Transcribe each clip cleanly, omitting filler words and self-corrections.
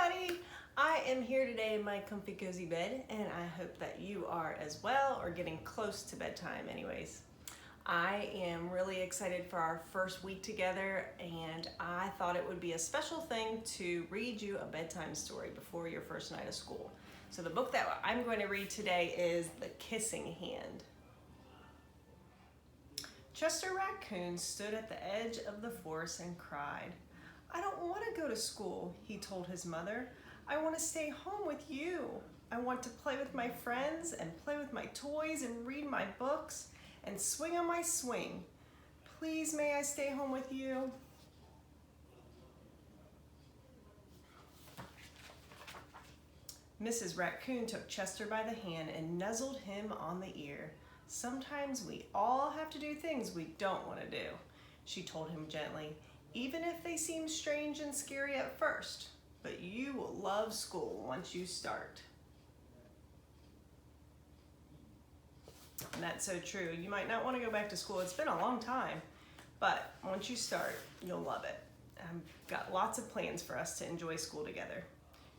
everybody! I am here today in my comfy cozy bed and I hope that you are as well or getting close to bedtime anyways. I am really excited for our first week together and I thought it would be a special thing to read you a bedtime story before your first night of school. So the book that I'm going to read today is The Kissing Hand. Chester Raccoon stood at the edge of the forest and cried. "I don't want to go to school," he told his mother. "I want to stay home with you. I want to play with my friends and play with my toys and read my books and swing on my swing. Please, may I stay home with you?" Mrs. Raccoon took Chester by the hand and nuzzled him on the ear. "Sometimes we all have to do things we don't want to do," she told him gently, "even if they seem strange and scary at first. But you will love school once you start." And that's so true. You might not want to go back to school. It's been a long time, but once you start, you'll love it. I've got lots of plans for us to enjoy school together.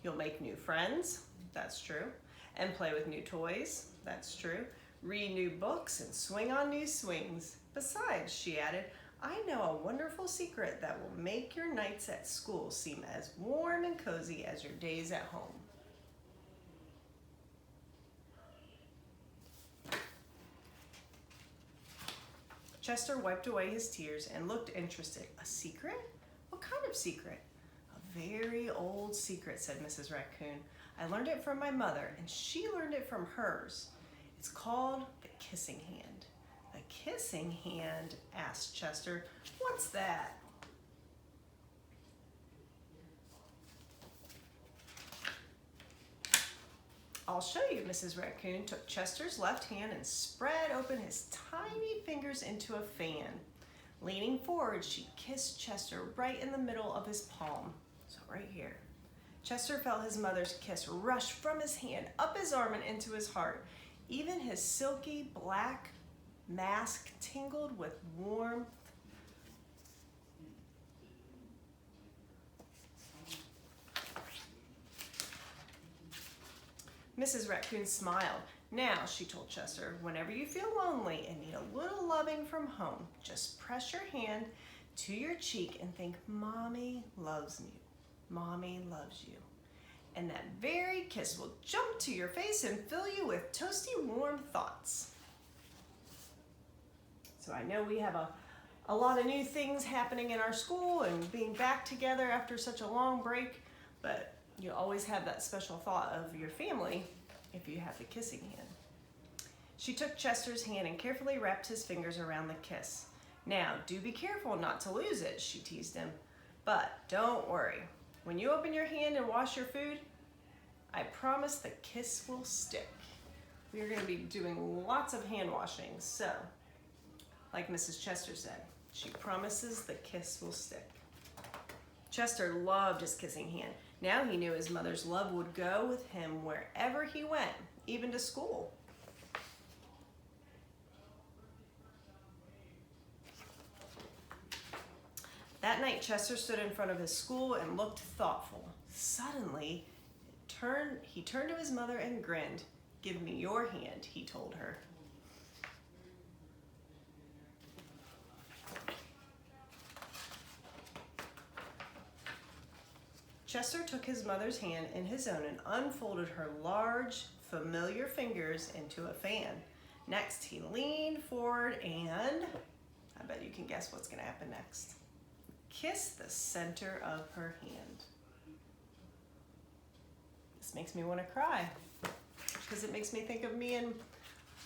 You'll make new friends, that's true, and play with new toys, that's true, read new books and swing on new swings. Besides, she added, "I know a wonderful secret that will make your nights at school seem as warm and cozy as your days at home." Chester wiped away his tears and looked interested. "A secret? What kind of secret?" "A very old secret," said Mrs. Raccoon. "I learned it from my mother, and she learned it from hers. It's called the kissing hand." "A kissing hand?" asked Chester. "What's that?" "I'll show you." Mrs. Raccoon took Chester's left hand and spread open his tiny fingers into a fan. Leaning forward, she kissed Chester right in the middle of his palm, so right here. Chester felt his mother's kiss rush from his hand, up his arm and into his heart. Even his silky black mask tingled with warmth. Mrs. Raccoon smiled. "Now," she told Chester, "whenever you feel lonely and need a little loving from home, just press your hand to your cheek and think, 'Mommy loves you. Mommy loves you.' And that very kiss will jump to your face and fill you with toasty warm thoughts." So I know we have a lot of new things happening in our school and being back together after such a long break, but you always have that special thought of your family if you have the kissing hand. She took Chester's hand and carefully wrapped his fingers around the kiss. "Now, do be careful not to lose it," she teased him. "But don't worry. When you open your hand and wash your food, I promise the kiss will stick." We are going to be doing lots of hand washing, so like Mrs. Chester said, she promises the kiss will stick. Chester loved his kissing hand. Now he knew his mother's love would go with him wherever he went, even to school. That night, Chester stood in front of his school and looked thoughtful. Suddenly, he turned to his mother and grinned. "Give me your hand," he told her. Chester took his mother's hand in his own and unfolded her large, familiar fingers into a fan. Next, he leaned forward and, I bet you can guess what's going to happen next, kissed the center of her hand. This makes me want to cry because it makes me think of me and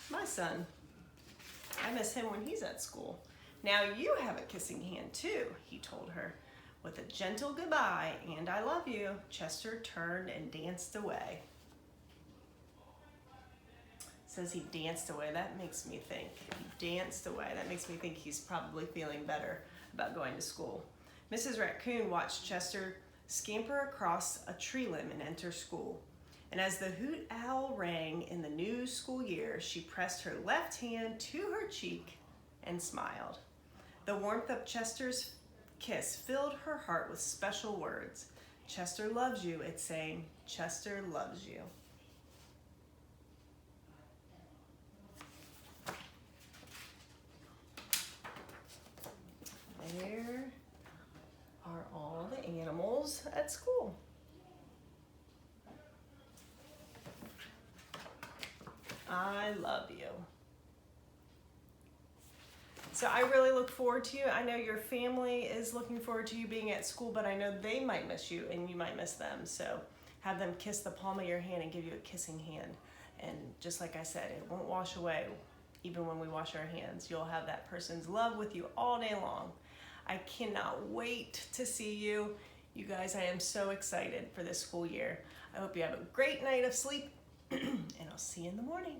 my son. I miss him when he's at school. "Now you have a kissing hand too," he told her. With a gentle goodbye and "I love you," Chester turned and danced away. It says he danced away. That makes me think. He danced away. That makes me think he's probably feeling better about going to school. Mrs. Raccoon watched Chester scamper across a tree limb and enter school. And as the hoot owl rang in the new school year, she pressed her left hand to her cheek and smiled. The warmth of Chester's kiss filled her heart with special words. Chester loves you. It's saying, Chester loves you. There are all the animals at school. I love you. So I really look forward to you. I know your family is looking forward to you being at school, but I know they might miss you and you might miss them. So have them kiss the palm of your hand and give you a kissing hand. And just like I said, it won't wash away. Even when we wash our hands, you'll have that person's love with you all day long. I cannot wait to see you. You guys, I am so excited for this school year. I hope you have a great night of sleep and I'll see you in the morning.